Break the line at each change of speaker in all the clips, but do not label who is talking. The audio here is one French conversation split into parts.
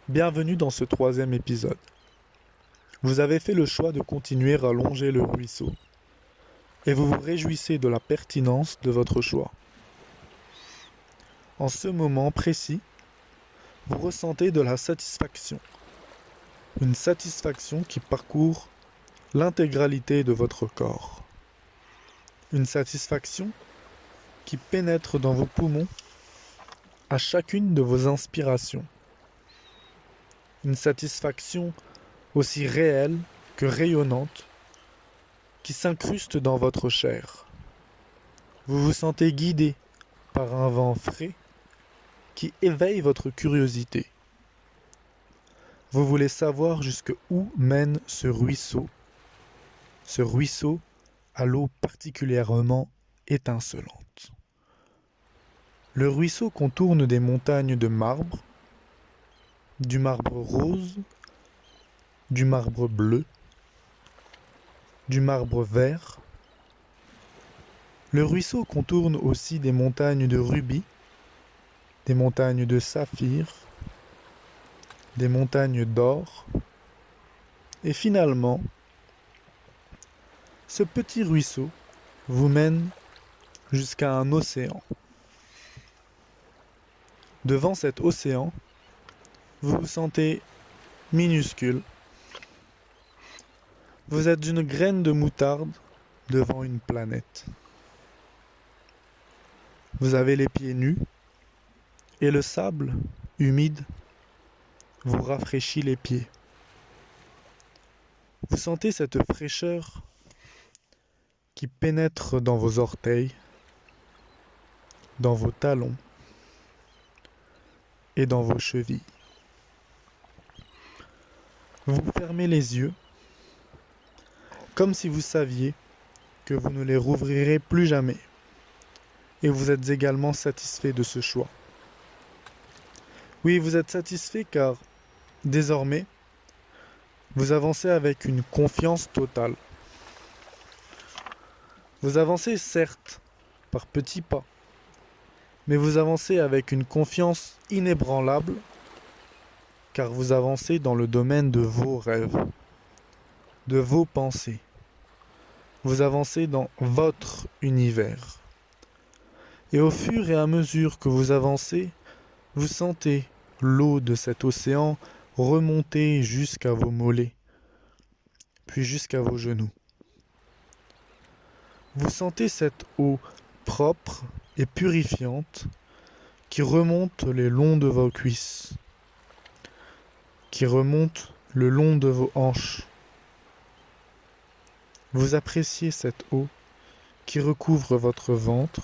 Bienvenue dans ce troisième épisode. Vous avez fait le choix de continuer à longer le ruisseau et vous vous réjouissez de la pertinence de votre choix. En ce moment précis, vous ressentez de la satisfaction, une satisfaction qui parcourt l'intégralité de votre corps, une satisfaction qui pénètre dans vos poumons à chacune de vos inspirations, une satisfaction aussi réelle que rayonnante qui s'incruste dans votre chair. Vous vous sentez guidé par un vent frais qui éveille votre curiosité. Vous voulez savoir jusqu'où mène ce ruisseau à l'eau particulièrement étincelante. Le ruisseau contourne des montagnes de marbre, du marbre rose, du marbre bleu, du marbre vert. Le ruisseau contourne aussi des montagnes de rubis, des montagnes de saphir, des montagnes d'or. Et finalement, ce petit ruisseau vous mène jusqu'à un océan. Devant cet océan, vous vous sentez minuscule. Vous êtes une graine de moutarde devant une planète. Vous avez les pieds nus et le sable humide vous rafraîchit les pieds. Vous sentez cette fraîcheur qui pénètre dans vos orteils, dans vos talons et dans vos chevilles. Vous fermez les yeux comme si vous saviez que vous ne les rouvrirez plus jamais. Et vous êtes également satisfait de ce choix. Oui, vous êtes satisfait car, désormais, vous avancez avec une confiance totale. Vous avancez certes par petits pas, mais vous avancez avec une confiance inébranlable car vous avancez dans le domaine de vos rêves, de vos pensées. Vous avancez dans votre univers. Et au fur et à mesure que vous avancez, vous sentez l'eau de cet océan remonter jusqu'à vos mollets, puis jusqu'à vos genoux. Vous sentez cette eau propre et purifiante qui remonte le long de vos cuisses, qui remonte le long de vos hanches. Vous appréciez cette eau qui recouvre votre ventre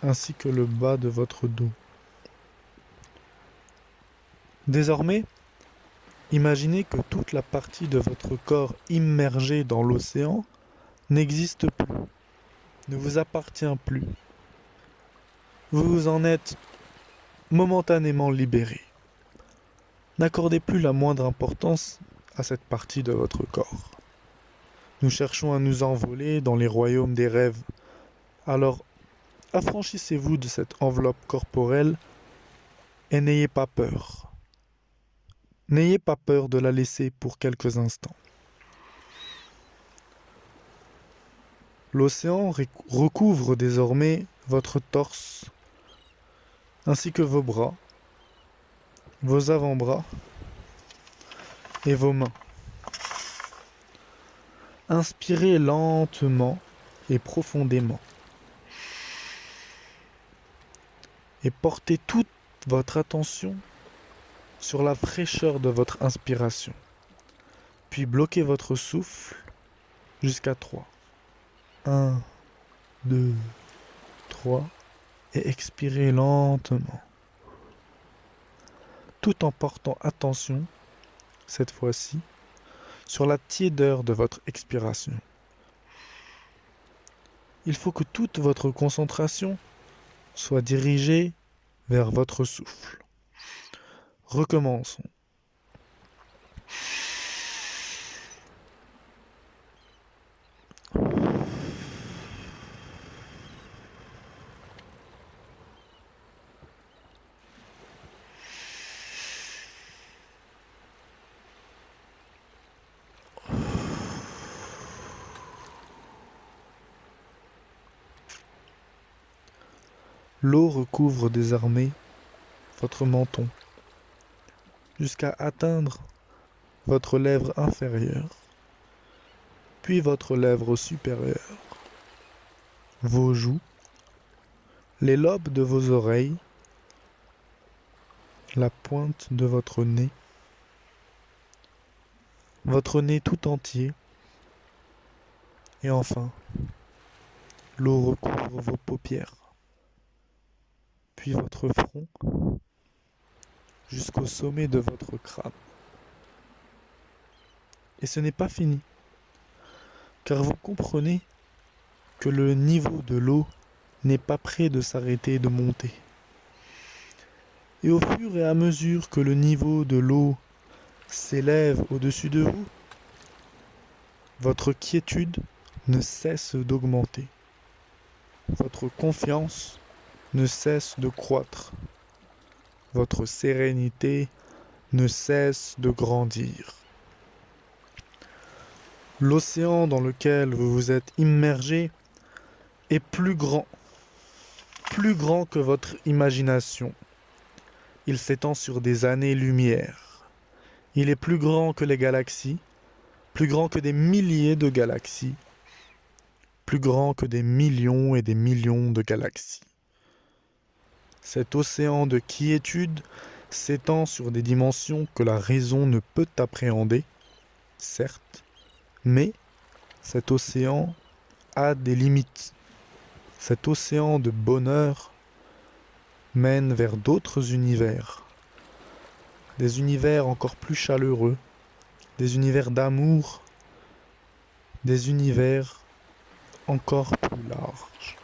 ainsi que le bas de votre dos. Désormais, imaginez que toute la partie de votre corps immergée dans l'océan n'existe plus, ne vous appartient plus. Vous vous en êtes momentanément libéré. N'accordez plus la moindre importance à cette partie de votre corps. Nous cherchons à nous envoler dans les royaumes des rêves. Alors, affranchissez-vous de cette enveloppe corporelle et n'ayez pas peur. N'ayez pas peur de la laisser pour quelques instants. L'océan recouvre désormais votre torse, ainsi que vos bras, vos avant-bras et vos mains. Inspirez lentement et profondément. Et portez toute votre attention sur la fraîcheur de votre inspiration. Puis bloquez votre souffle jusqu'à 3. 1, 2, 3 et expirez lentement. Tout en portant attention, cette fois-ci, sur la tiédeur de votre expiration. Il faut que toute votre concentration soit dirigée vers votre souffle. Recommençons. L'eau recouvre désormais votre menton, jusqu'à atteindre votre lèvre inférieure, puis votre lèvre supérieure, vos joues, les lobes de vos oreilles, la pointe de votre nez tout entier, et enfin, l'eau recouvre vos paupières, puis votre front, jusqu'au sommet de votre crâne. Et ce n'est pas fini, car vous comprenez que le niveau de l'eau n'est pas près de s'arrêter de monter. Et au fur et à mesure que le niveau de l'eau s'élève au-dessus de vous, votre quiétude ne cesse d'augmenter. Votre confiance ne cesse de croître. Votre sérénité ne cesse de grandir. L'océan dans lequel vous vous êtes immergé est plus grand que votre imagination. Il s'étend sur des années-lumière. Il est plus grand que les galaxies, plus grand que des milliers de galaxies, plus grand que des millions et des millions de galaxies. Cet océan de quiétude s'étend sur des dimensions que la raison ne peut appréhender, certes, mais cet océan a des limites. Cet océan de bonheur mène vers d'autres univers, des univers encore plus chaleureux, des univers d'amour, des univers encore plus larges.